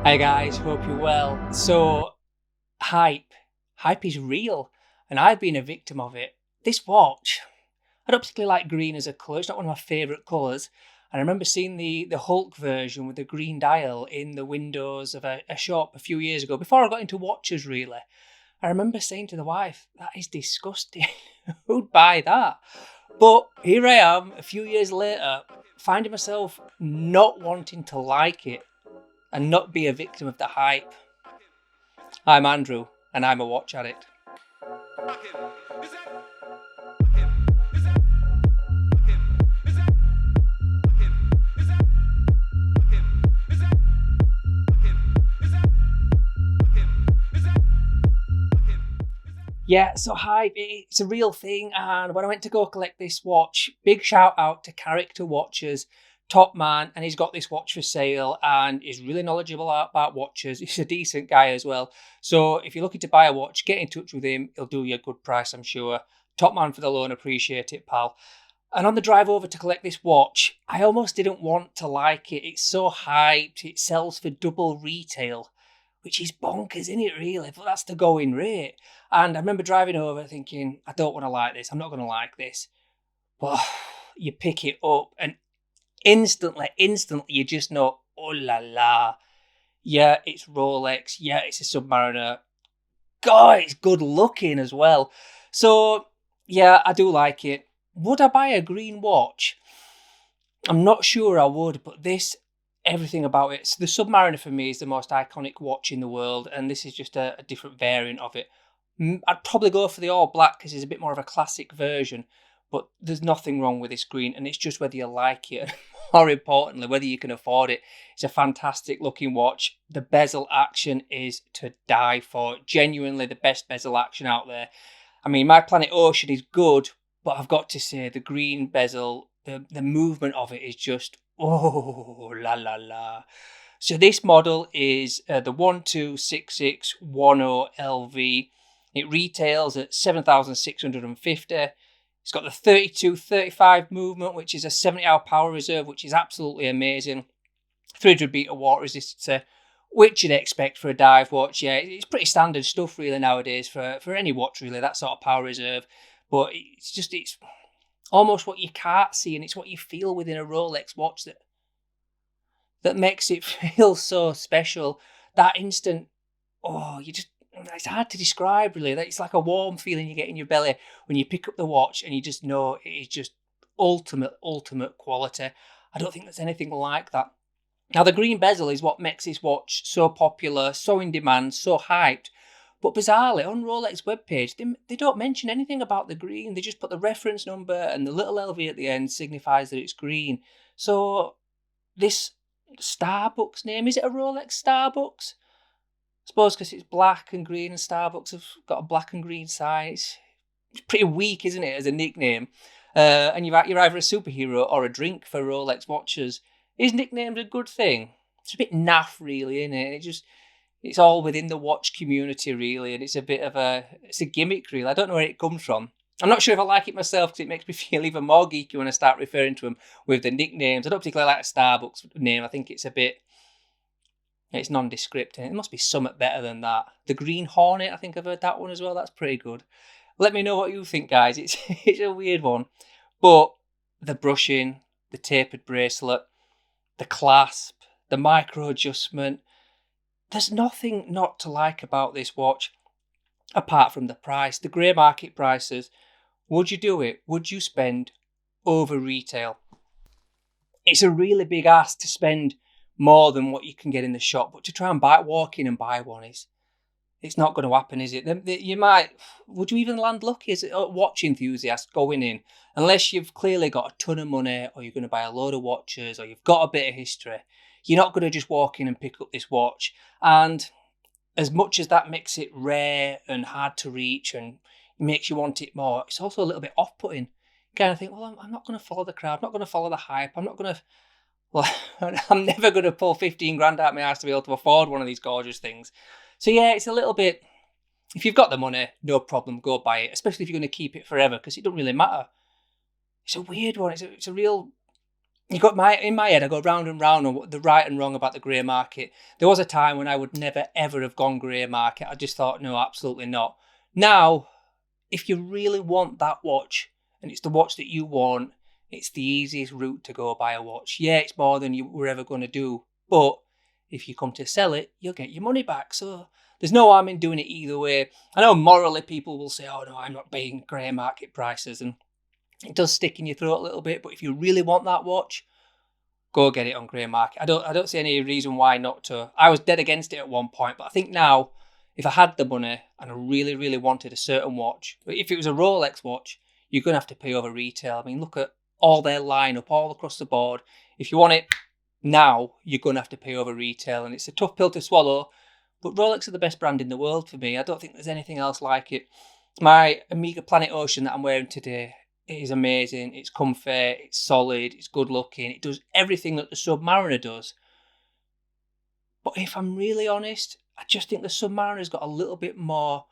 Hi guys, hope you're well. So, hype. Hype is real, and I've been a victim of it. This watch, I don't particularly like green as a colour, it's not one of my favourite colours. And I remember seeing the Hulk version with the green dial in the windows of a shop a few years ago, before I got into watches really. I remember saying to the wife, that is disgusting. Who'd buy that? But here I am, a few years later, finding myself not wanting to like it and not be a victim of the hype. I'm Andrew, and I'm a watch addict. Yeah, so hype, it's a real thing, and when I went to go collect this watch, big shout out to Character Watches, Topman, and he's got this watch for sale, and he's really knowledgeable about watches. He's a decent guy as well. So if you're looking to buy a watch, get in touch with him. He'll do you a good price, I'm sure. Topman for the loan, appreciate it, pal. And on the drive over to collect this watch, I almost didn't want to like it. It's so hyped. It sells for double retail, which is bonkers, isn't it, really? But that's the going rate. And I remember driving over thinking, I don't want to like this. I'm not going to like this. But you pick it up and instantly, you just know, oh la la. Yeah, it's Rolex. Yeah, it's a Submariner. God, it's good looking as well. So, yeah, I do like it. Would I buy a green watch? I'm not sure I would, but everything about it. The Submariner for me is the most iconic watch in the world, and this is just a different variant of it. I'd probably go for the all black because it's a bit more of a classic version, but there's nothing wrong with this green, and it's just whether you like it. More importantly, whether you can afford it. It's a fantastic looking watch. The bezel action is to die for. Genuinely the best bezel action out there. I mean, My Planet Ocean is good, but I've got to say the green bezel, the movement of it is just, oh, la la la. So this model is the 126610LV. It retails at 7,650. It's got the 32-35 movement, which is a 70-hour power reserve, which is absolutely amazing. 300 meter water resistor, which you'd expect for a dive watch. Yeah, it's pretty standard stuff really nowadays for any watch really, that sort of power reserve. But it's almost what you can't see, and it's what you feel within a Rolex watch that makes it feel so special. That instant, it's hard to describe really. It's like a warm feeling you get in your belly when you pick up the watch and you just know it is just ultimate quality. I don't think there's anything like that. Now, the green bezel is what makes this watch so popular, so in demand, so hyped. But bizarrely, on Rolex webpage, they don't mention anything about the green. They just put the reference number, and the little LV at the end signifies that it's green. So this Starbucks name, is it a Rolex Starbucks? I suppose because it's black and green, and Starbucks have got a black and green sign. It's pretty weak, isn't it, as a nickname? And you're either a superhero or a drink for Rolex watches. Is nicknamed a good thing? It's a bit naff, really, isn't it? It's all within the watch community, really, and it's a gimmick, really. I don't know where it comes from. I'm not sure if I like it myself because it makes me feel even more geeky when I start referring to them with the nicknames. I don't particularly like a Starbucks name. I think it's nondescript, and it must be something better than that. The Green Hornet, I think I've heard that one as well. That's pretty good. Let me know what you think, guys. It's a weird one, but the brushing, the tapered bracelet, the clasp, the micro adjustment. There's nothing not to like about this watch, apart from the price. The grey market prices. Would you do it? Would you spend over retail? It's a really big ask to spend more than what you can get in the shop, but to try and walk in and buy one it's not going to happen, is it? Would you even land lucky as a watch enthusiast going in? Unless you've clearly got a ton of money, or you're going to buy a load of watches, or you've got a bit of history. You're not going to just walk in and pick up this watch. And as much as that makes it rare and hard to reach and makes you want it more, it's also a little bit off-putting. You kind of think, well, I'm not going to follow the crowd. I'm not going to follow the hype. I'm never going to pull 15 grand out of my ass to be able to afford one of these gorgeous things. So yeah, it's a little bit, if you've got the money, no problem, go buy it, especially if you're going to keep it forever, because it doesn't really matter. It's a weird one. It's a real in my head, I go round and round on the right and wrong about the grey market. There was a time when I would never ever have gone grey market. I just thought, no, absolutely not. Now, if you really want that watch, and it's the watch that you want, it's the easiest route to go buy a watch. Yeah, it's more than you were ever going to do, but if you come to sell it, you'll get your money back. So there's no harm in doing it either way. I know morally people will say, oh no, I'm not paying grey market prices, and it does stick in your throat a little bit, but if you really want that watch, go get it on grey market. I don't see any reason why not to. I was dead against it at one point, but I think now, if I had the money and I really, really wanted a certain watch, but if it was a Rolex watch, you're going to have to pay over retail. I mean, look at all their lineup all across the board. If you want it now, you're going to have to pay over retail, and it's a tough pill to swallow, but Rolex are the best brand in the world for me. I don't think there's anything else like it. My Omega Planet Ocean that I'm wearing today, it is amazing. It's comfy, it's solid, it's good looking. It does everything that the Submariner does. But if I'm really honest, I just think the Submariner's got a little bit more.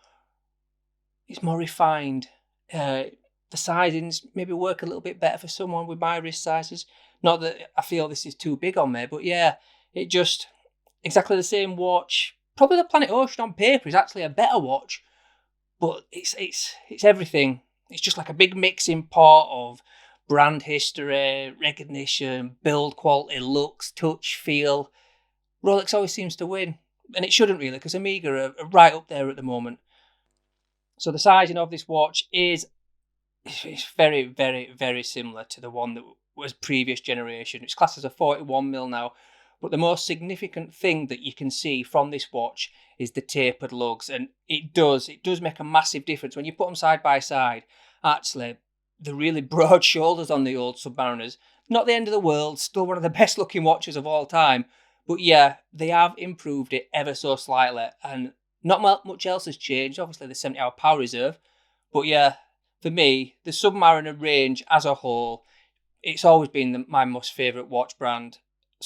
It's more refined. The sizings maybe work a little bit better for someone with my wrist sizes. Not that I feel this is too big on me, but yeah, it just exactly the same watch. Probably the Planet Ocean on paper is actually a better watch, but it's everything. It's just like a big mixing pot of brand history, recognition, build quality, looks, touch, feel. Rolex always seems to win, and it shouldn't really, because Omega are right up there at the moment. So the sizing of this watch is very, very, very similar to the one that was previous generation. It's classed as a 41mm now, but the most significant thing that you can see from this watch is the tapered lugs, and it does make a massive difference when you put them side by side. Actually, the really broad shoulders on the old Submariners, not the end of the world, still one of the best looking watches of all time, but yeah, they have improved it ever so slightly, and not much else has changed. Obviously the 70-hour power reserve, but yeah, for me, the Submariner range as a whole, it's always been my most favourite watch brand.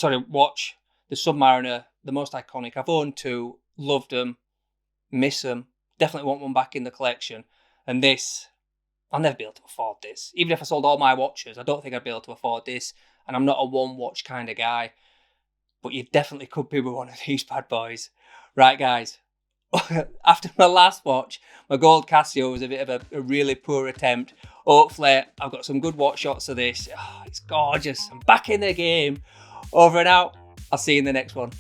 Watch. The Submariner, the most iconic. I've owned two, loved them, miss them, definitely want one back in the collection. And this, I'll never be able to afford this. Even if I sold all my watches, I don't think I'd be able to afford this. And I'm not a one watch kind of guy. But you definitely could be with one of these bad boys. Right, guys. After my last watch, my gold Casio was a bit of a really poor attempt. Hopefully, I've got some good watch shots of this. Oh, it's gorgeous. I'm back in the game. Over and out. I'll see you in the next one.